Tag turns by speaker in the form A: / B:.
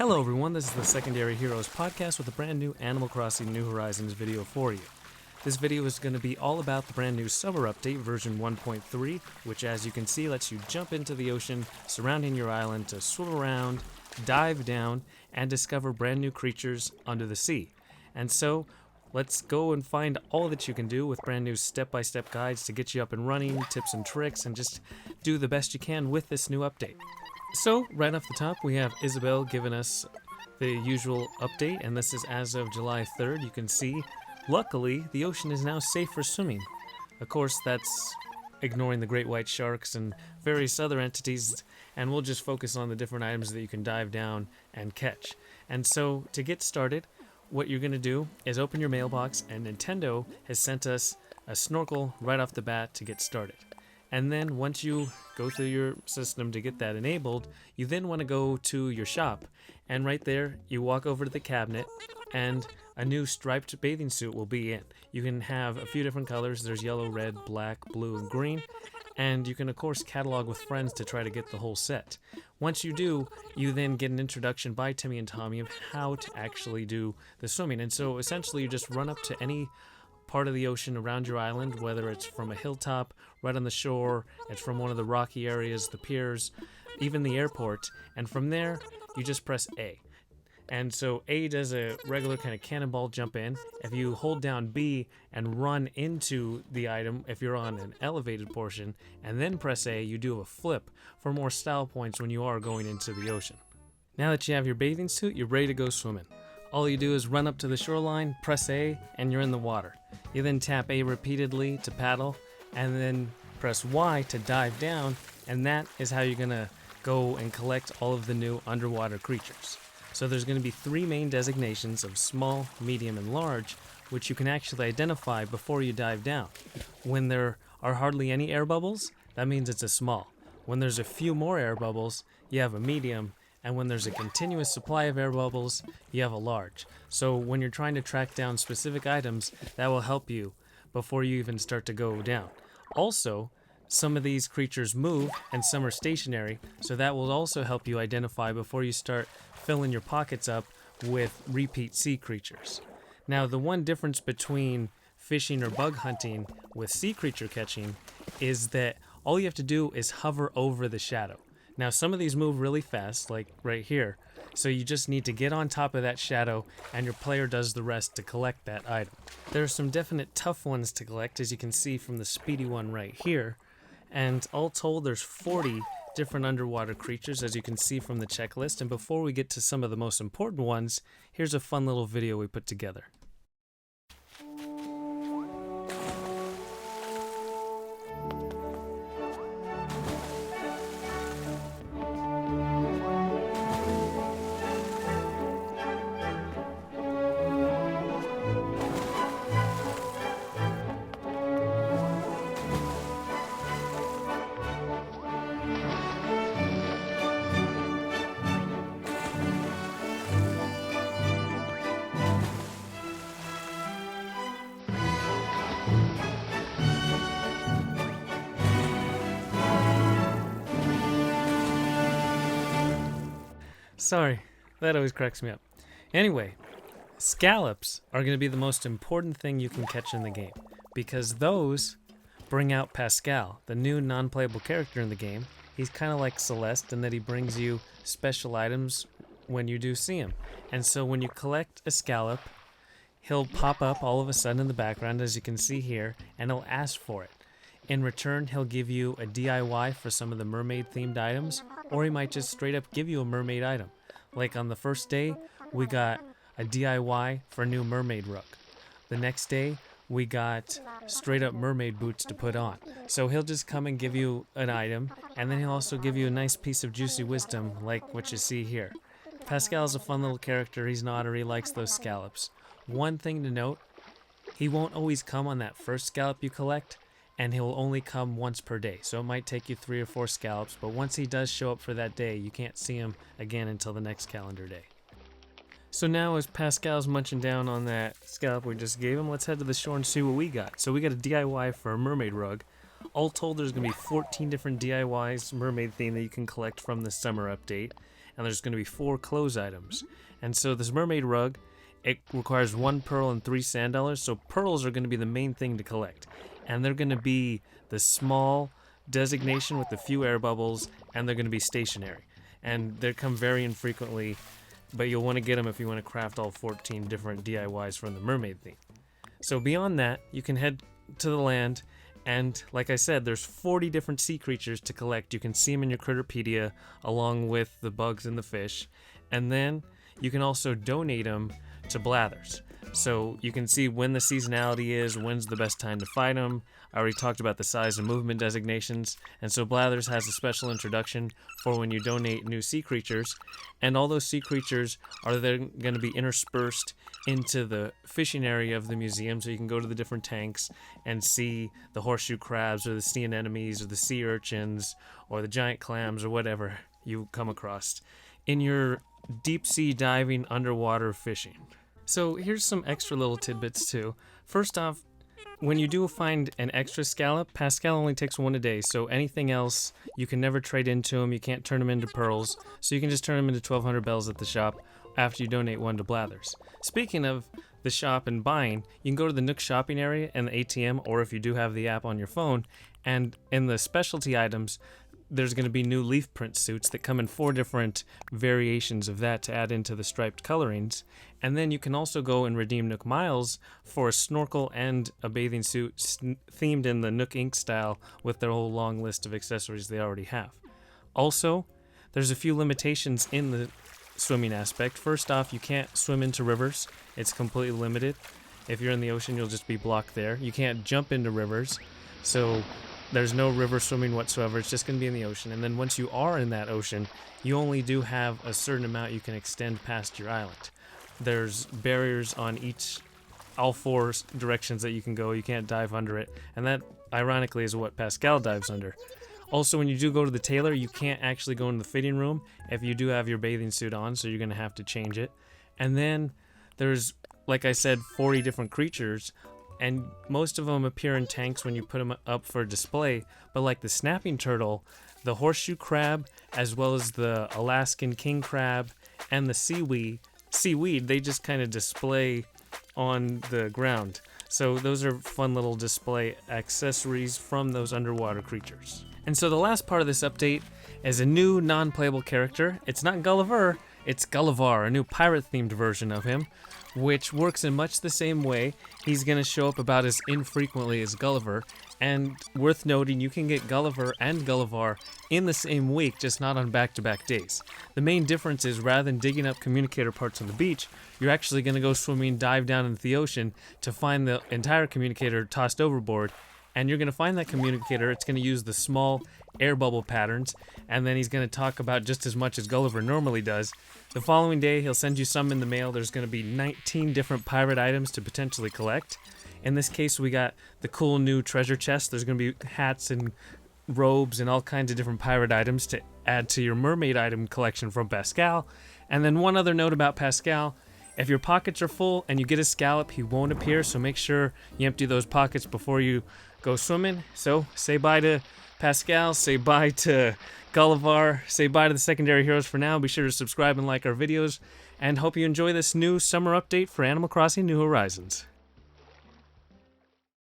A: Hello everyone, this is the Secondary Heroes podcast with a brand new Animal Crossing New Horizons video for you. This video is going to be all about the brand new summer update version 1.3, which as you can see lets you jump into the ocean surrounding your island to swim around, dive down, and discover brand new creatures under the sea. And so, let's go and find all that you can do with brand new step-by-step guides to get you up and running, tips and tricks, and just do the best you can with this new update. So, right off the top, we have Isabel giving us the usual update, and this is as of July 3rd. You can see, luckily, the ocean is now safe for swimming. Of course, that's ignoring the great white sharks and various other entities, and we'll just focus on the different items that you can dive down and catch. And so, to get started, what you're going to do is open your mailbox, and Nintendo has sent us a snorkel right off the bat to get started. And then once you go through your system to get that enabled, you then want to go to your shop, and right there you walk over to the cabinet and a new striped bathing suit will be in. You can have a few different colors. There's yellow, red, black, blue, and green, and you can of course catalog with friends to try to get the whole set. Once you do, you then get an introduction by Timmy and Tommy of how to actually do the swimming. And so essentially you just run up to any part of the ocean around your island, whether it's from a hilltop, right on the shore, it's from one of the rocky areas, the piers, even the airport, and from there you just press A. And so A does a regular kind of cannonball jump in. If you hold down B and run into the item, if you're on an elevated portion, and then press A, you do a flip for more style points when you are going into the ocean. Now that you have your bathing suit, you're ready to go swimming. All you do is run up to the shoreline, press A, and you're in the water. You then tap A repeatedly to paddle, and then press Y to dive down, and that is how you're going to go and collect all of the new underwater creatures. So there's going to be three main designations of small, medium, and large, which you can actually identify before you dive down. When there are hardly any air bubbles, that means it's a small. When there's a few more air bubbles, you have a medium, and when there's a continuous supply of air bubbles, you have a large. So when you're trying to track down specific items, that will help you before you even start to go down. Also, some of these creatures move and some are stationary, so that will also help you identify before you start filling your pockets up with repeat sea creatures. Now, the one difference between fishing or bug hunting with sea creature catching is that all you have to do is hover over the shadow. Now, some of these move really fast, like right here, so you just need to get on top of that shadow, and your player does the rest to collect that item. There are some definite tough ones to collect, as you can see from the speedy one right here, and all told, there's 40 different underwater creatures, as you can see from the checklist. And before we get to some of the most important ones, here's a fun little video we put together. Sorry, that always cracks me up. Anyway, Scallops are going to be the most important thing you can catch in the game, because those bring out Pascal, the new non-playable character in the game. He's kind of like Celeste in that he brings you special items when you do see him. And so when you collect a scallop, he'll pop up all of a sudden in the background, as you can see here, and he'll ask for it. In return, he'll give you a DIY for some of the mermaid-themed items, or he might just straight up give you a mermaid item. Like on the first day, we got a DIY for a new Mermaid Rug. The next day, we got straight up mermaid boots to put on. So he'll just come and give you an item, and then he'll also give you a nice piece of juicy wisdom like what you see here. Pascal's a fun little character. He's an otter. He likes those scallops. One thing to note, he won't always come on that first scallop you collect, and he'll only come once per day. So it might take you 3 or 4 scallops, but once he does show up for that day, you can't see him again until the next calendar day. So now as Pascal's munching down on that scallop we just gave him, let's head to the shore and see what we got. So we got a DIY for a mermaid rug. All told, there's going to be 14 different DIYs mermaid theme that you can collect from the summer update. and there's going to be 4 clothes items. And so this Mermaid Rug, it requires 1 pearl and 3 sand dollars, so pearls are going to be the main thing to collect. And they're going to be the small designation with the few air bubbles, and they're going to be stationary. And they come very infrequently, but you'll want to get them if you want to craft all 14 different DIYs from the mermaid theme. So beyond that, you can head to the land, and like I said, there's 40 different sea creatures to collect. You can see them in your Critterpedia, along with the bugs and the fish. And then you can also donate them to Blathers. So you can see when the seasonality is, when's the best time to fight them. I already talked about the size and movement designations, and so Blathers has a special introduction for when you donate new sea creatures, and all those sea creatures are then going to be interspersed into the fishing area of the museum, so you can go to the different tanks and see the horseshoe crabs or the sea anemones or the sea urchins or the giant clams or whatever you come across in your deep sea diving underwater fishing. So here's some extra little tidbits too. First off, when you do find an extra scallop, Pascal only takes 1 a day, so anything else you can never trade into them. You can't turn them into pearls, so you can just turn them into 1200 bells at the shop after you donate 1 to Blathers. Speaking of the shop and buying, you can go to the Nook shopping area and the ATM, or if you do have the app on your phone, and in the specialty items, there's going to be new leaf print suits that come in 4 different variations of that to add into the striped colorings. And then you can also go and redeem Nook Miles for a snorkel and a bathing suit themed in the Nook Ink style with their whole long list of accessories they already have. Also, there's a few limitations in the swimming aspect. First off, you can't swim into rivers. It's completely limited. If you're in the ocean, you'll just be blocked there. You can't jump into rivers, so there's no river swimming whatsoever. It's just going to be in the ocean. And then once you are in that ocean, you only do have a certain amount you can extend past your island. There's barriers on all 4 directions that you can go. You can't dive under it. And that, ironically, is what Pascal dives under. Also, when you do go to the tailor, you can't actually go in the fitting room if you do have your bathing suit on, so you're going to have to change it. And then there's, like I said, 40 different creatures, and most of them appear in tanks when you put them up for display, but like the snapping turtle, the horseshoe crab, as well as the Alaskan king crab, and the seaweed, they just kind of display on the ground. So those are fun little display accessories from those underwater creatures. And so the last part of this update is a new non-playable character. It's not Gulliver, it's Gullivar, a new pirate-themed version of him, which works in much the same way. He's going to show up about as infrequently as Gulliver, and worth noting, you can get Gulliver and Gullivar in the same week, just not on back-to-back days. The main difference is, rather than digging up communicator parts on the beach, you're actually going to go swimming, dive down into the ocean to find the entire communicator tossed overboard, and you're going to find that communicator. It's going to use the small air bubble patterns, and then he's going to talk about just as much as Gulliver normally does. The following day, he'll send you some in the mail. There's going to be 19 different pirate items to potentially collect. In this case, we got the cool new treasure chest. There's going to be hats and robes and all kinds of different pirate items to add to your mermaid item collection from Pascal. And then one other note about Pascal: if your pockets are full and you get a scallop, he won't appear, so make sure you empty those pockets before you go swimming. So say bye to Pascal, say bye to Gullivar, say bye to the secondary heroes for now. Be sure to subscribe and like our videos, and hope you enjoy this new summer update for Animal Crossing New Horizons.